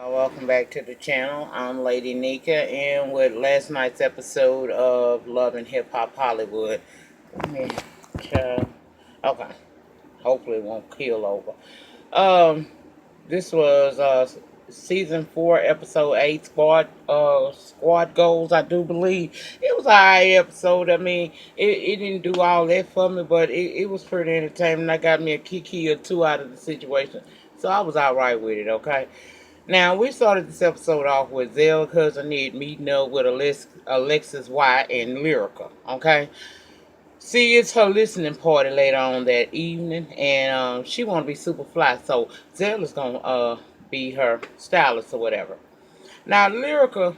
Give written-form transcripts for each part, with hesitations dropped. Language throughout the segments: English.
Welcome back to the channel. I'm Lady Nika, and with last night's episode of Love and Hip Hop Hollywood. Man, child. Okay, hopefully it won't kill over. Um, this was season 4, episode 8, squad goals. I do believe it was an alright episode. I mean, it didn't do all that for me, but it was pretty entertaining. I got me a kiki or two out of the situation, so I was alright with it. Okay. Now, we started this episode off with Zell, Cousin Ned meeting up with Alexis White and Lyrica, okay? See, it's her listening party later on that evening, and she want to be super fly, so Zell is going to be her stylist or whatever. Now, Lyrica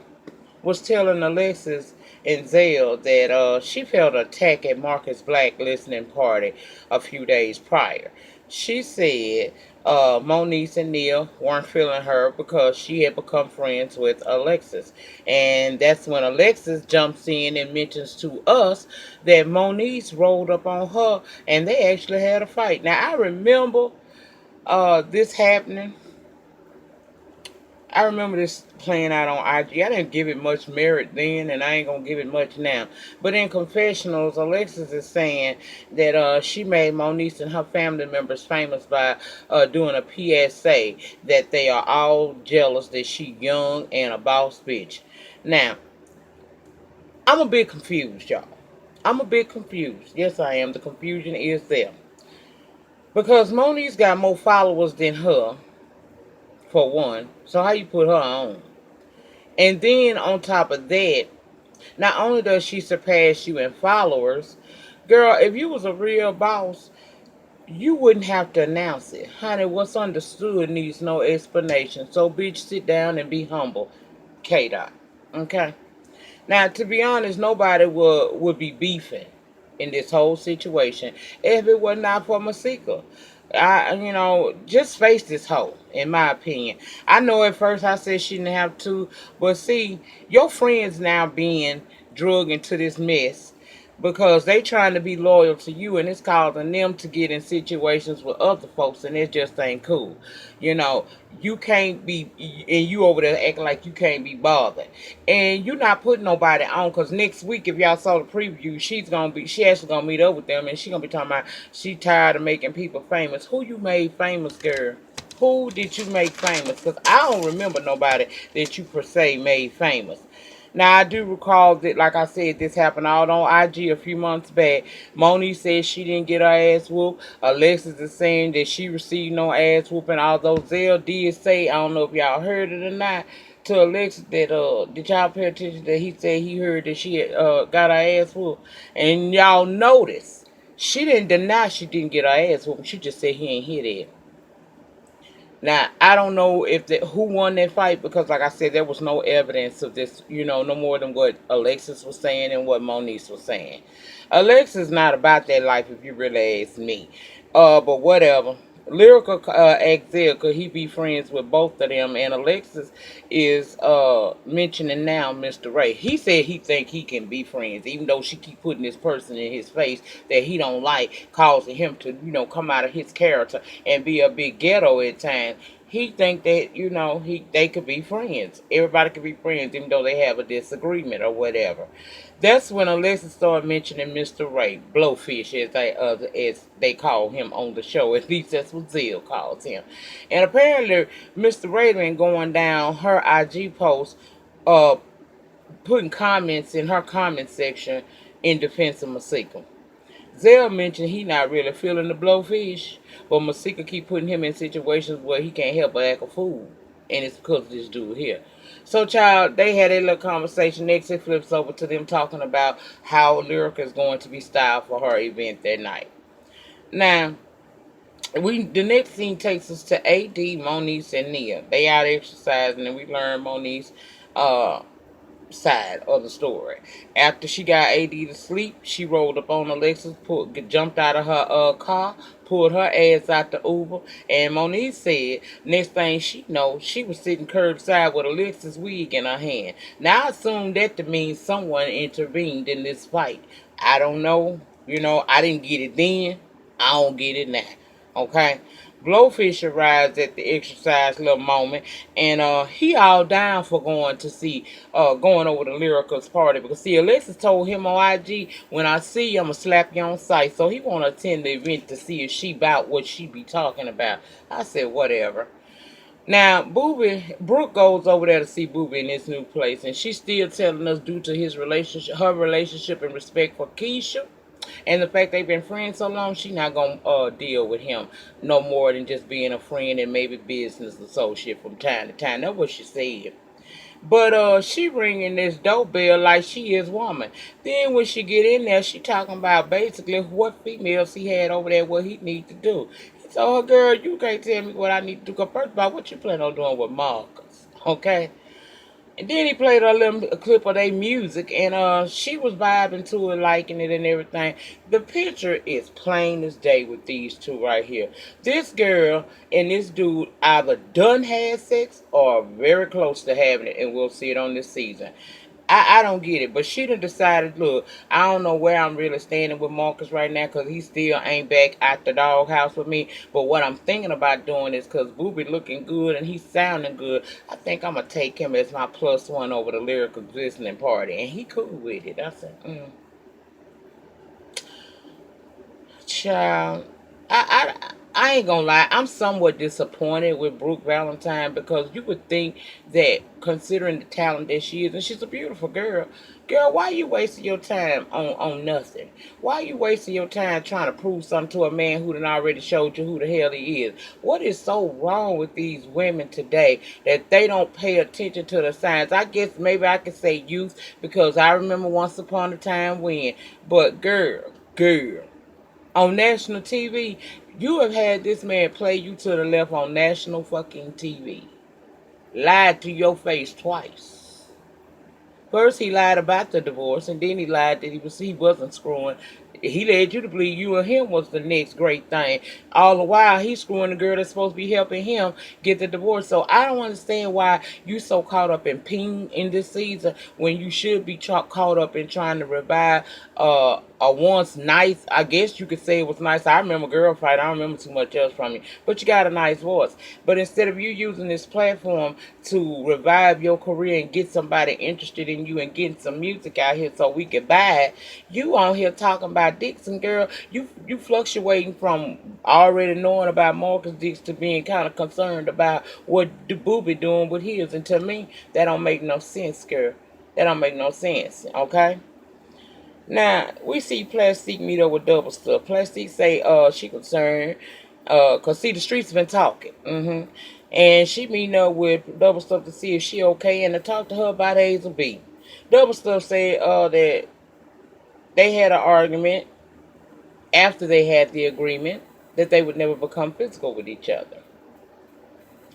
was telling Alexis and Zell that she felt an attack at Marcus Black listening party a few days prior. She said Moniece and Neil weren't feeling her because she had become friends with Alexis. And that's when Alexis jumps in and mentions to us that Moniece rolled up on her and they actually had a fight. Now, I remember this happening. I remember this playing out on IG. I didn't give it much merit then, and I ain't gonna give it much now. But in confessionals, Alexis is saying that she made Moniece and her family members famous by doing a PSA that they are all jealous that she young and a boss bitch. Now, I'm a bit confused, y'all. I'm a bit confused. Yes, I am. The confusion is there because Moniece got more followers than her, for one. So how you put her on? And then on top of that, not only does she surpass you in followers, girl, if you was a real boss, you wouldn't have to announce it. Honey, what's understood needs no explanation. So, bitch, sit down and be humble. K Dot. Okay? Now, to be honest, nobody would be beefing in this whole situation if it were not for Masika. Just face this hoe, in my opinion. I know at first I said she didn't have to, but see, your friends now being drug into this mess because they trying to be loyal to you and it's causing them to get in situations with other folks and it just ain't cool. You know, you can't be, and you over there acting like you can't be bothered. And you're not putting nobody on because next week, if y'all saw the preview, she actually gonna meet up with them and she gonna be talking about she tired of making people famous. Who you made famous, girl? Who did you make famous? Because I don't remember nobody that you per se made famous. Now, I do recall that, like I said, this happened out on IG a few months back. Moni said she didn't get her ass whooped. Alexis is saying that she received no ass whooping, although Zell did say, I don't know if y'all heard it or not, to Alexis that, did y'all pay attention that he said he heard that she had, got her ass whooped? And y'all notice, she didn't deny she didn't get her ass whooped. She just said he ain't hit it. Now, I don't know if who won that fight because, like I said, there was no evidence of this, no more than what Alexis was saying and what Moniece was saying. Alexis not about that life if you really ask me. But whatever. Lyrical asked Zell, could he be friends with both of them? And Alexis is mentioning now Mr. Ray. He said he think he can be friends, even though she keep putting this person in his face that he don't like, causing him to, come out of his character and be a big ghetto at times. He think that, they could be friends. Everybody could be friends, even though they have a disagreement or whatever. That's when Alexis started mentioning Mr. Ray, Blowfish, as they call him on the show. At least that's what Zell calls him. And apparently, Mr. Ray been going down her IG post, uh, putting comments in her comment section in defense of Masika. Zell mentioned he not really feeling the Blowfish, but Masika keep putting him in situations where he can't help but act a fool. And it's because of this dude here. So, child, they had a little conversation. Next, it flips over to them talking about how Lyrica is going to be styled for her event that night. Now, the next scene takes us to AD, Moniece, and Nia. They out exercising, and we learn Moniece uh, side of the story. After she got AD to sleep, she rolled up on Alexis, jumped out of her car, pulled her ass out the Uber, and Monique said next thing she know, she was sitting curbside with Alexis' wig in her hand. Now I assume that to mean someone intervened in this fight. I don't know. I didn't get it then. I don't get it now. Okay? Blowfish arrives at the exercise little moment, and he all down for going to see going over to Lyrical's party, because see, Alexis told him on IG, when I see you, I'ma slap you on sight. So he wanna attend the event to see if she about what she be talking about. I said whatever. Now, Brooke goes over there to see Booby in this new place, and she's still telling us, due to her relationship and respect for Keisha, and the fact they've been friends so long, she not gonna deal with him no more than just being a friend and maybe business associate from time to time. That's what she said. But she ringing this doorbell like she is woman. Then when she get in there, she talking about basically what females he had over there, what he need to do. He told her, girl, you can't tell me what I need to do. Cause first of all, what you plan on doing with Marcus? Okay. And then he played a clip of their music, and she was vibing to it, liking it and everything. The picture is plain as day with these two right here. This girl and this dude either done had sex or very close to having it, and we'll see it on this season. I don't get it, but she done decided, look, I don't know where I'm really standing with Marcus right now, because he still ain't back at the doghouse with me. But what I'm thinking about doing is, because Booby looking good and he's sounding good, I think I'm going to take him as my plus one over the lyrical listening party. And he cool with it. I said, child, I ain't gonna lie, I'm somewhat disappointed with Brooke Valentine, because you would think that, considering the talent that she is, and she's a beautiful girl, why you wasting your time on nothing? Why you wasting your time trying to prove something to a man who done already showed you who the hell he is? What is so wrong with these women today that they don't pay attention to the signs? I guess maybe I could say youth, because I remember once upon a time when, but girl, on national TV, you have had this man play you to the left on national fucking TV. Lied to your face twice. First, he lied about the divorce, and then he lied that he wasn't screwing. He led you to believe you and him was the next great thing. All the while, he's screwing the girl that's supposed to be helping him get the divorce. So I don't understand why you so caught up in ping in this season, when you should be caught up in trying to revive a once nice, I guess you could say it was nice. I remember Girl Fight. I don't remember too much else from you. But you got a nice voice. But instead of you using this platform to revive your career and get somebody interested in you and getting some music out here so we can buy it, you on here talking about Dixon, girl. You fluctuating from already knowing about Marcus Dix to being kind of concerned about what the Booby doing with his. And to me, that don't make no sense, girl. That don't make no sense, okay? Now, we see Plastique meet up with Double Stuff. Plastique say she concerned, because see, the streets been talking. And she meeting up with Double Stuff to see if she okay and to talk to her about Hazel B. Double Stuff said that they had an argument after they had the agreement that they would never become physical with each other.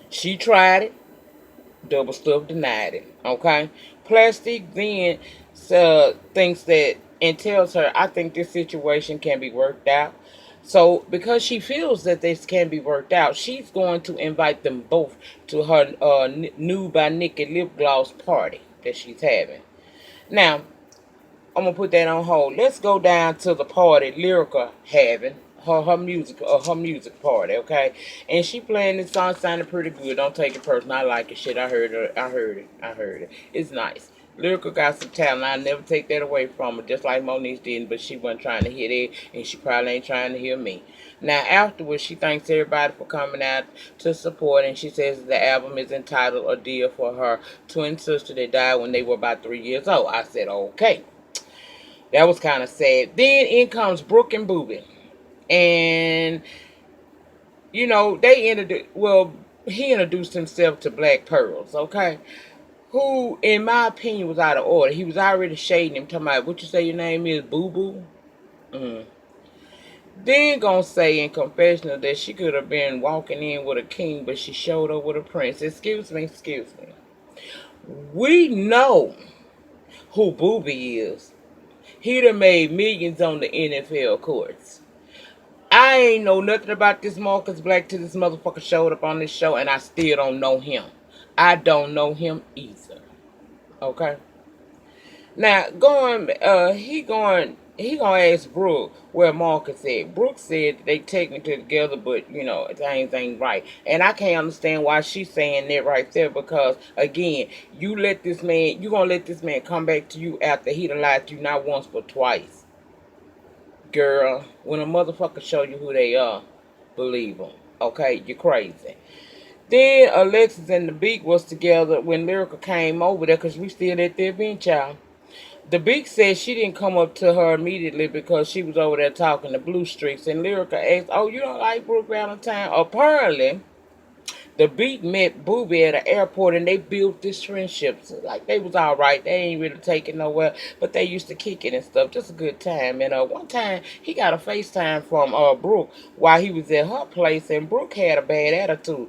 She tried it. Double Stuff denied it. Okay? Plastique then thinks that, and tells her, I think this situation can be worked out. So, because she feels that this can be worked out, she's going to invite them both to her Nude by Nikki lip gloss party that she's having. Now, I'm gonna put that on hold. Let's go down to the party Lyrica having. Her music party, okay? And she playing this song, sounded pretty good. Don't take it personal. I like it. Shit, I heard it. It's nice. Lyrica got some talent. I never take that away from her, just like Monique did, but she wasn't trying to hear that, and she probably ain't trying to hear me. Now, afterwards, she thanks everybody for coming out to support, and she says the album is entitled A Deal for her twin sister that died when they were about 3 years old. I said, okay. That was kind of sad. Then in comes Brooke and Booby. And, you know, he introduced himself to Black Pearls, okay? Who, in my opinion, was out of order. He was already shading him, talking about, what you say your name is, Boo Boo? Then gonna say in confessional that she could have been walking in with a king, but she showed up with a prince. Excuse me. We know who Booby is. He done made millions on the NFL courts. I ain't know nothing about this Marcus Black till this motherfucker showed up on this show, and I still don't know him. I don't know him either. Okay? Now, he gonna ask Brooke where Marcus at. Brooke said that they technically together, but things ain't right. And I can't understand why she's saying that right there because again, you gonna let this man come back to you after he done lied to you not once but twice. Girl, when a motherfucker show you who they are, believe them. Okay, you're crazy. Then Alexis and the Beak was together when Lyrica came over there because we still at their bench, y'all. The Beak said she didn't come up to her immediately because she was over there talking to Blue Streaks. And Lyrica asked, "Oh, you don't like Brooke Valentine?" Apparently, the Beak met Booby at the airport and they built this friendship. So, like, they was all right. They ain't really taking nowhere, but they used to kick it and stuff. Just a good time. And one time, he got a FaceTime from Brooke while he was at her place, and Brooke had a bad attitude.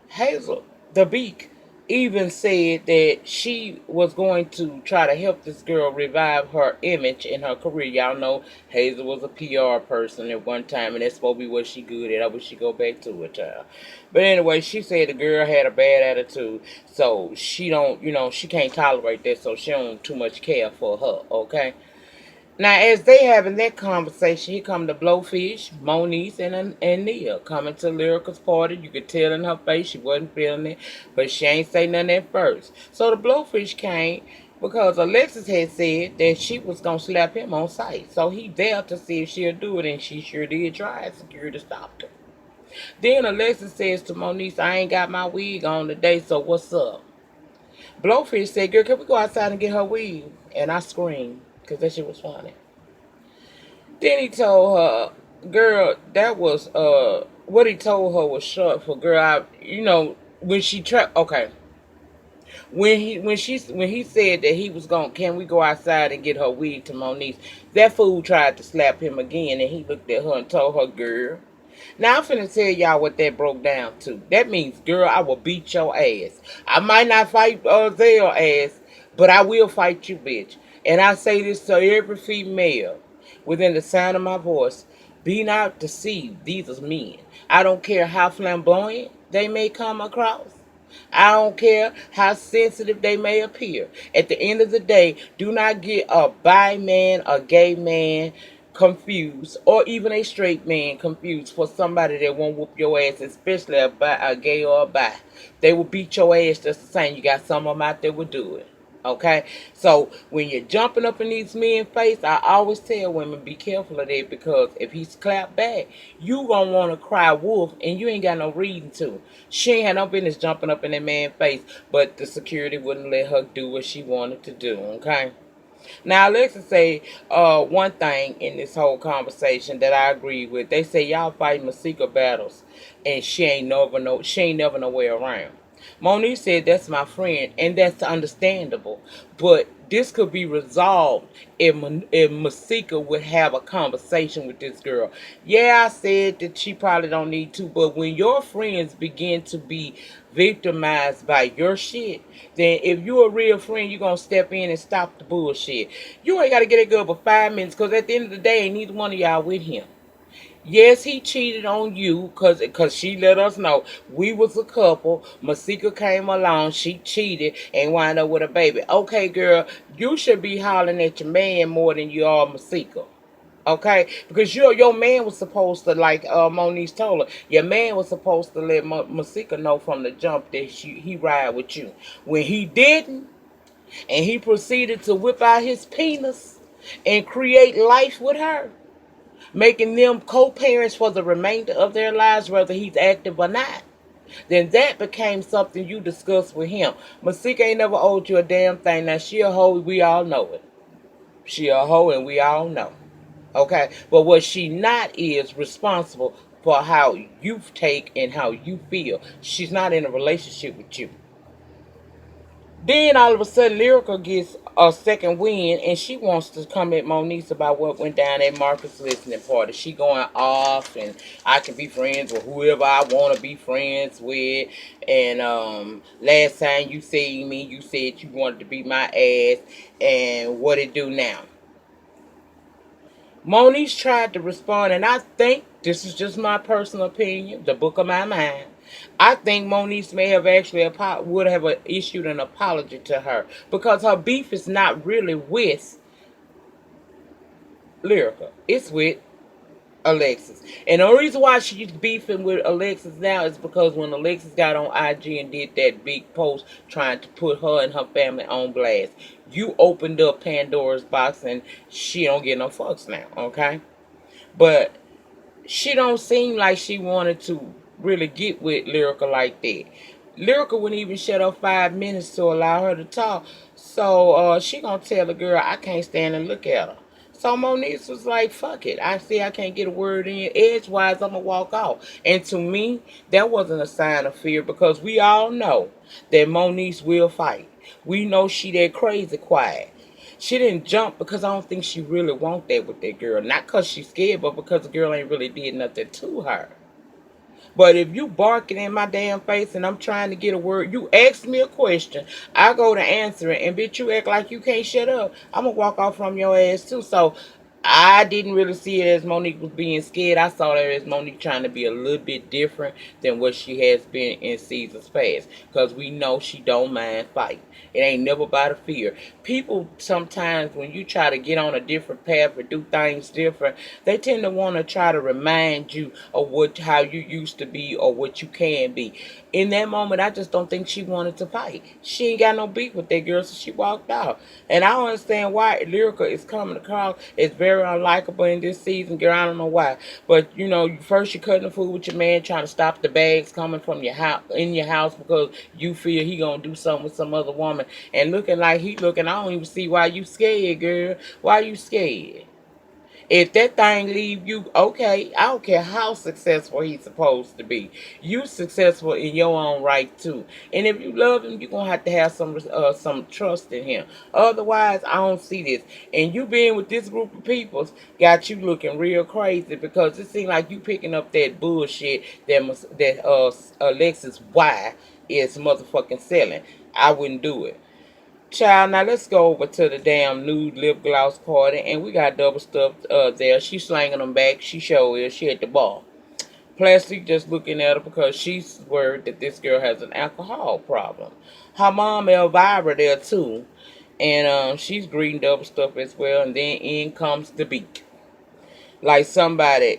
Hazel, the Beak, even said that she was going to try to help this girl revive her image in her career. Y'all know Hazel was a PR person at one time, and that's supposed to be what she good at. I wish she go back to it, child. But anyway, she said the girl had a bad attitude, so she don't, she can't tolerate that, so she don't too much care for her, okay? Now, as they having that conversation, here come the Blowfish, Moniece, and Nia coming to Lyrica's party. You could tell in her face she wasn't feeling it, but she ain't say nothing at first. So the Blowfish came because Alexis had said that she was going to slap him on sight. So he dared to see if she'll do it, and she sure did try. Security stopped her. Then Alexis says to Moniece, "I ain't got my wig on today, so what's up?" Blowfish said, "Girl, can we go outside and get her wig?" And I screamed because that shit was funny. Then he told her, "Girl, that was what he told her was short for girl. When she tried. Okay, when he said that he was going, can we go outside and get her wig to Moniece? That fool tried to slap him again, and he looked at her and told her, 'Girl.' Now I'm finna tell y'all what that broke down to. That means, girl, I will beat your ass. I might not fight Zell ass, but I will fight you, bitch. And I say this to every female within the sound of my voice. Be not deceived. These are men. I don't care how flamboyant they may come across. I don't care how sensitive they may appear. At the end of the day, do not get a bi man, a gay man confused, or even a straight man confused for somebody that won't whoop your ass, especially a gay or a bi. They will beat your ass just the same. You got some of them out there will do it. Okay, so when you're jumping up in these men's face, I always tell women be careful of that because if he's clapped back, you gonna want to cry wolf, and you ain't got no reason to. She ain't had no business jumping up in that man's face, but the security wouldn't let her do what she wanted to do. Okay. Now, Alexa say one thing in this whole conversation that I agree with. They say y'all fighting Masika battles, and she ain't never nowhere around. Monique said that's my friend, and that's understandable. But this could be resolved if Masika would have a conversation with this girl. Yeah, I said that she probably don't need to, but when your friends begin to be victimized by your shit, then if you're a real friend, you're going to step in and stop the bullshit. You ain't got to get it good for 5 minutes because at the end of the day, ain't neither one of y'all with him. Yes, he cheated on you because she let us know we was a couple. Masika came along, she cheated and wound up with a baby. Okay, girl, you should be hollering at your man more than you are Masika. Okay, because your man was supposed to, like Monique told her, your man was supposed to let Masika know from the jump that he ride with you. When he didn't, and he proceeded to whip out his penis and create life with her, making them co-parents for the remainder of their lives, whether he's active or not, then that became something you discussed with him. Masika ain't never owed you a damn thing. Now, she a hoe, we all know it. She a hoe, and we all know. Okay? But what she not is responsible for how you take and how you feel. She's not in a relationship with you. Then all of a sudden, Lyrica gets a second win, and she wants to come at Moniece about what went down at Marcus' listening party. She going off, and I can be friends with whoever I want to be friends with. And last time you seen me, you said you wanted to be my ass, and what it do now? Moniece tried to respond, and I think this is just my personal opinion, the book of my mind. I think Moniece may have actually would have issued an apology to her because her beef is not really with Lyrica. It's with Alexis. And the only reason why she's beefing with Alexis now is because when Alexis got on IG and did that big post trying to put her and her family on blast, you opened up Pandora's box and she don't get no fucks now, okay? But she don't seem like she wanted to really get with Lyrica like that. Lyrica wouldn't even shut up 5 minutes to allow her to talk. So she gonna tell the girl, I can't stand and look at her. So Monique was like, fuck it. I see I can't get a word in edgewise, I'm gonna walk off. And to me, that wasn't a sign of fear because we all know that Monique will fight. We know she that crazy quiet. She didn't jump because I don't think she really want that with that girl. Not because she's scared, but because the girl ain't really did nothing to her. But if you barking in my damn face and I'm trying to get a word, you ask me a question, I go to answer it, and bitch, you act like you can't shut up, I'm gonna walk off from your ass too. So I didn't really see it as Monique was being scared. I saw her as Monique trying to be a little bit different than what she has been in seasons past. Because we know she don't mind fighting. It ain't never about a fear. People sometimes, when you try to get on a different path or do things different, they tend to want to try to remind you of how you used to be or what you can be. In that moment, I just don't think she wanted to fight. She ain't got no beef with that girl, so she walked out. And I don't understand why Lyrica is coming across. It's very unlikable in this season, girl. I don't know why. But, you know, first you're cutting the food with your man, trying to stop the bags coming from your house in your house because you feel he gonna do something with some other woman. And looking like he looking, I don't even see why you scared, girl. Why you scared? If that thing leave you, okay, I don't care how successful he's supposed to be. You successful in your own right too. And if you love him, you're gonna have some trust in him. Otherwise, I don't see this. And you being with this group of people got you looking real crazy because it seems like you picking up that bullshit that Alexis Y is motherfucking selling. I wouldn't do it. Child, now let's go over to the damn nude lip gloss party, and we got double stuffed there. She slanging them back. She sure is. She at the bar. Plastic just looking at her because she's worried that this girl has an alcohol problem. Her mom Elvira there too, and she's greeting double stuff as well. And then in comes the beat, like somebody,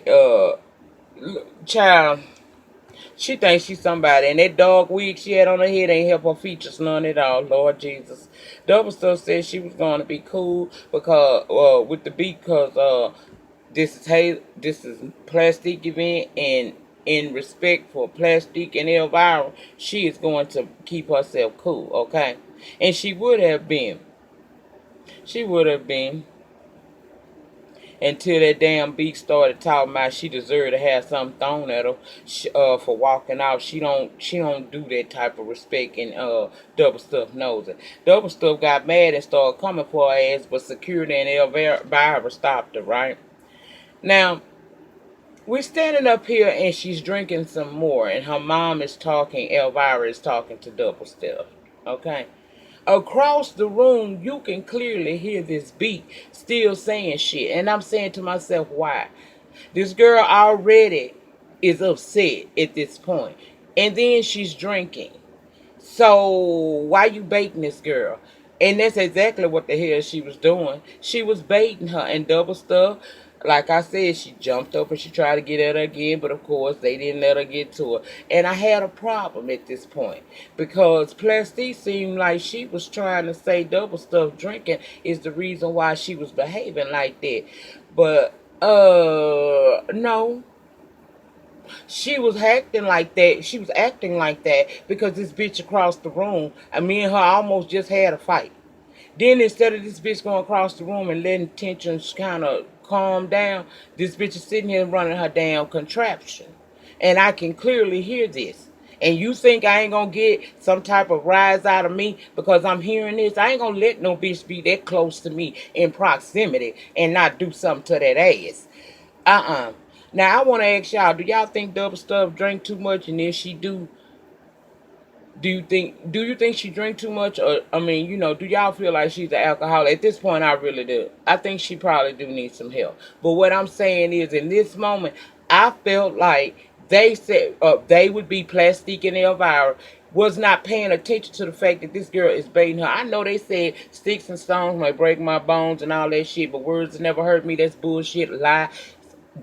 child. She thinks she's somebody, and that dog wig she had on her head ain't help her features none at all. Lord Jesus. Double Stuff said she was going to be cool because with the beat, because this is Plastic event, and in respect for Plastic and Elvira, she is going to keep herself cool, okay? And she would have been. She would have been until that damn beat started talking about she deserved to have something thrown at her for walking out. She don't do that type of respect, and Double Stuff knows it. Double Stuff got mad and started coming for her ass, but security and Elvira stopped her, right? Now, we're standing up here and she's drinking some more, and her mom is talking, Elvira is talking to Double Stuff, okay? Across the room, you can clearly hear this beat still saying shit. And I'm saying to myself, why? This girl already is upset at this point. And then she's drinking. So why you baiting this girl? And that's exactly what the hell she was doing. She was baiting her, and Double Stuff. Like I said, she jumped up and she tried to get at her again, but of course they didn't let her get to her. And I had a problem at this point because Plastique seemed like she was trying to say Double Stuff drinking is the reason why she was behaving like that. But no, she was acting like that. She was acting like that because this bitch across the room, me and her almost just had a fight. Then instead of this bitch going across the room and letting tensions kind of calm down, this bitch is sitting here running her damn contraption. And I can clearly hear this. And you think I ain't gonna get some type of rise out of me because I'm hearing this? I ain't gonna let no bitch be that close to me in proximity and not do something to that ass. Now I want to ask y'all: do y'all think Double Stuff drink too much? And if she do you think she drink too much? Or I mean, do y'all feel like she's an alcoholic? At this point, I really do. I think she probably do need some help. But what I'm saying is, in this moment, I felt like they said they would be Plastic and Elvira. was not paying attention to the fact that this girl is baiting her. I know they said sticks and stones might break my bones and all that shit, but words never hurt me. That's bullshit, lie.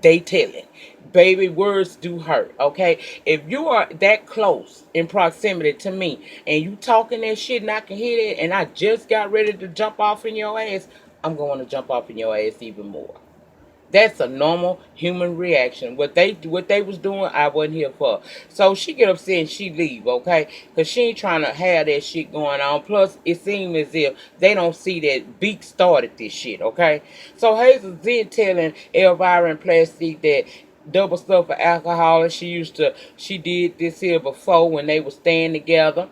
They telling. Baby, words do hurt, okay? If you are that close in proximity to me and you talking that shit and I can hear it and I just got ready to jump off in your ass, I'm going to jump off in your ass even more. That's a normal human reaction. What they was doing, I wasn't here for. So she get upset and she leave, okay? Cause she ain't trying to have that shit going on. Plus, it seems as if they don't see that Beak started this shit, okay? So Hazel then telling Elvira and Plastic that double stuff for alcohol, and she did this here before when they were staying together.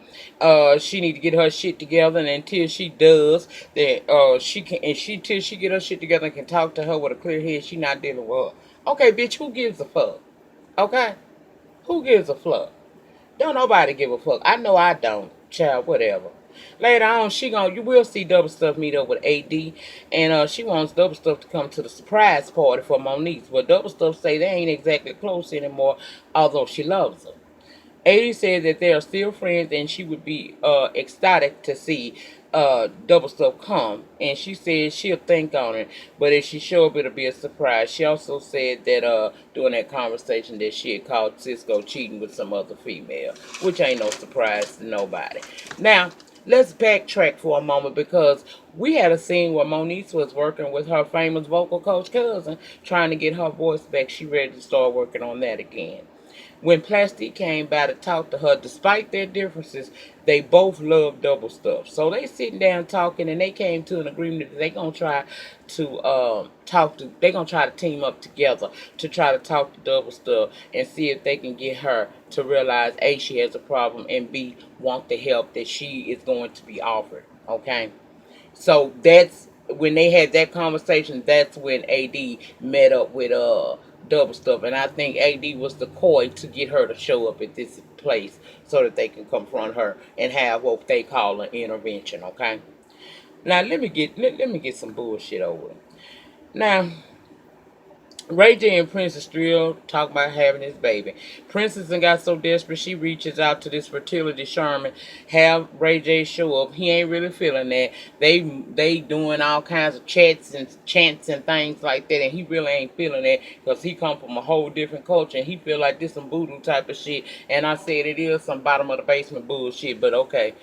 She need to get her shit together, and until she does that, she can, and she till she get her shit together and can talk to her with a clear head, she not dealing with her. Okay, bitch, who gives a fuck? Okay, who gives a fuck? Don't nobody give a fuck. I know I don't. Child, whatever. Later on, you will see Double Stuff meet up with AD, and she wants Double Stuff to come to the surprise party for Monique. But Double Stuff say they ain't exactly close anymore, although she loves her. AD said that they are still friends, and she would be ecstatic to see Double Stuff come. And she said she'll think on it, but if she show up, it'll be a surprise. She also said that during that conversation that she had called Cisco cheating with some other female, which ain't no surprise to nobody. Now, let's backtrack for a moment because we had a scene where Monique was working with her famous vocal coach cousin, trying to get her voice back. She ready to start working on that again. When Plastic came by to talk to her, despite their differences, they both love Double Stuff. So they sitting down talking, and they came to an agreement that they gonna try to They gonna try to team up together to try to talk to Double Stuff and see if they can get her to realize A, she has a problem, and B, want the help that she is going to be offered. Okay. So that's when they had that conversation. That's when AD met up with Double Stuff, and I think AD was the coy to get her to show up at this place so that they can confront her and have what they call an intervention. Okay. Now let me get some bullshit over. Now Ray J and Princess still talk about having this baby. Princess and got so desperate she reaches out to this fertility shaman, have Ray J show up. He ain't really feeling that. They doing all kinds of chats and chants and things like that, and he really ain't feeling that because he come from a whole different culture and he feel like this some voodoo type of shit. And I said it is some bottom of the basement bullshit, but okay.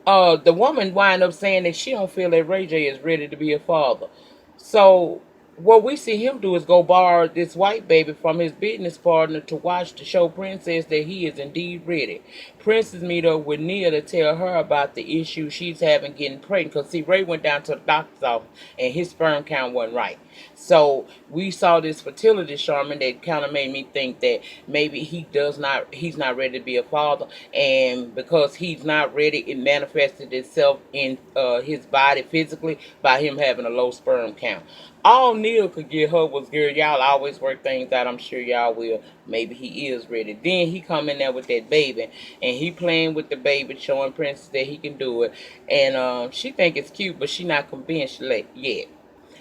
The woman wind up saying that she don't feel that Ray J is ready to be a father. So what we see him do is go borrow this white baby from his business partner to watch to show Princess that he is indeed ready. Princess meet up with Nia to tell her about the issue she's having getting pregnant. Because see, Ray went down to the doctor's office and his sperm count wasn't right. So we saw this fertility shaman that kind of made me think that maybe he's not ready to be a father, and because he's not ready, it manifested itself in his body physically by him having a low sperm count. All Neil could get her was, girl, y'all always work things out. I'm sure y'all will. Maybe he is ready. Then he come in there with that baby, and he playing with the baby, showing Princess that he can do it. And she think it's cute, but she not convinced yet.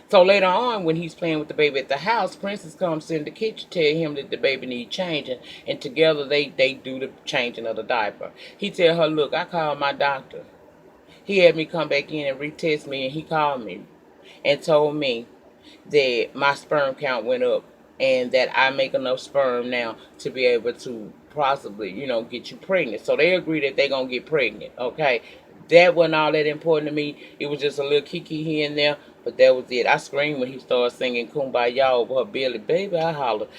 So later on, when he's playing with the baby at the house, Princess comes in the kitchen, tell him that the baby needs changing, and together they do the changing of the diaper. He tell her, look, I called my doctor. He had me come back in and retest me, and he called me and told me that my sperm count went up and that I make enough sperm now to be able to possibly, get you pregnant. So they agree that they're going to get pregnant, okay? That wasn't all that important to me. It was just a little kiki here and there, but that was it. I screamed when he started singing Kumbaya over her belly. Baby, I hollered.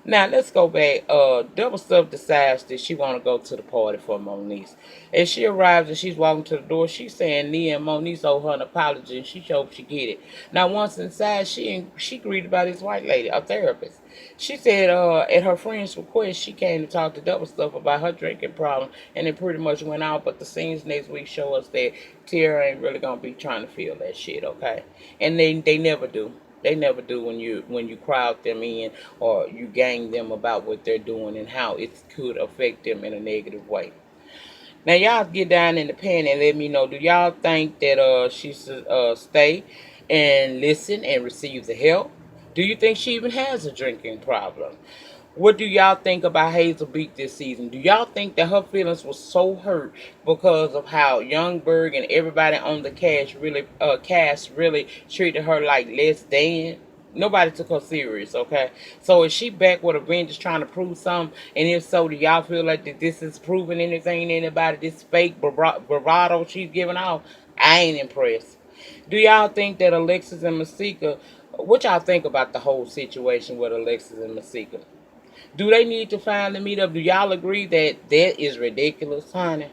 Now, let's go back. Double Stuff decides that she want to go to the party for Monique. As she arrives and she's walking to the door, she's saying Nia and Monique owe her an apology, and she hopes she get it. Now, once inside, she greeted by this white lady, a therapist. She said at her friend's request, she came to talk to Double Stuff about her drinking problem, and it pretty much went out. But the scenes next week show us that Tara ain't really going to be trying to feel that shit, okay? And they never do. They never do when you crowd them in or you gang them about what they're doing and how it could affect them in a negative way. Now y'all get down in the pen and let me know. Do y'all think that she should stay and listen and receive the help? Do you think she even has a drinking problem? What do y'all think about Hazel Beak this season? Do y'all think that her feelings were so hurt because of how Youngberg and everybody on the cast really treated her like less than? Nobody took her serious, okay? So is she back with a vengeance trying to prove something? And if so, do y'all feel like that this is proving anything to anybody? This fake bravado she's giving off? I ain't impressed. Do y'all think that Alexis and Masika, what y'all think about the whole situation with Alexis and Masika? Do they need to finally meet up? Do y'all agree that that is ridiculous, honey?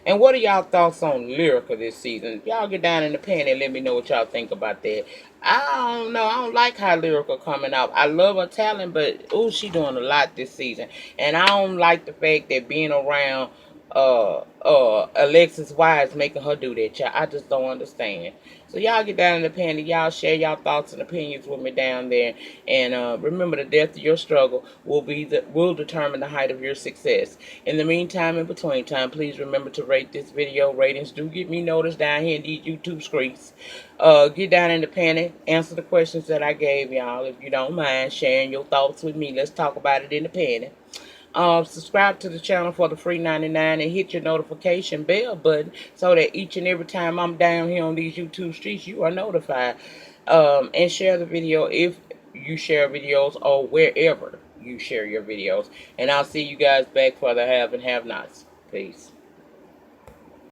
And what are y'all thoughts on Lyrica this season? Y'all get down in the pen and let me know what y'all think about that. I don't know. I don't like how Lyrica coming out. I love her talent, but oh, she doing a lot this season. And I don't like the fact that being around Alexis Wise making her do that, y'all. I just don't understand. So y'all get down in the pen and y'all share y'all thoughts and opinions with me down there. And remember, the depth of your struggle will determine the height of your success. In the meantime, in between time, please remember to rate this video. Ratings do get me noticed down here in these YouTube streets. Get down in the panic, answer the questions that I gave y'all. If you don't mind sharing your thoughts with me, let's talk about it in the panic. Subscribe to the channel for the free 99 and hit your notification bell button so that each and every time I'm down here on these YouTube streets, you are notified. And share the video if you share videos or wherever you share your videos. And I'll see you guys back for the have and have nots. Peace.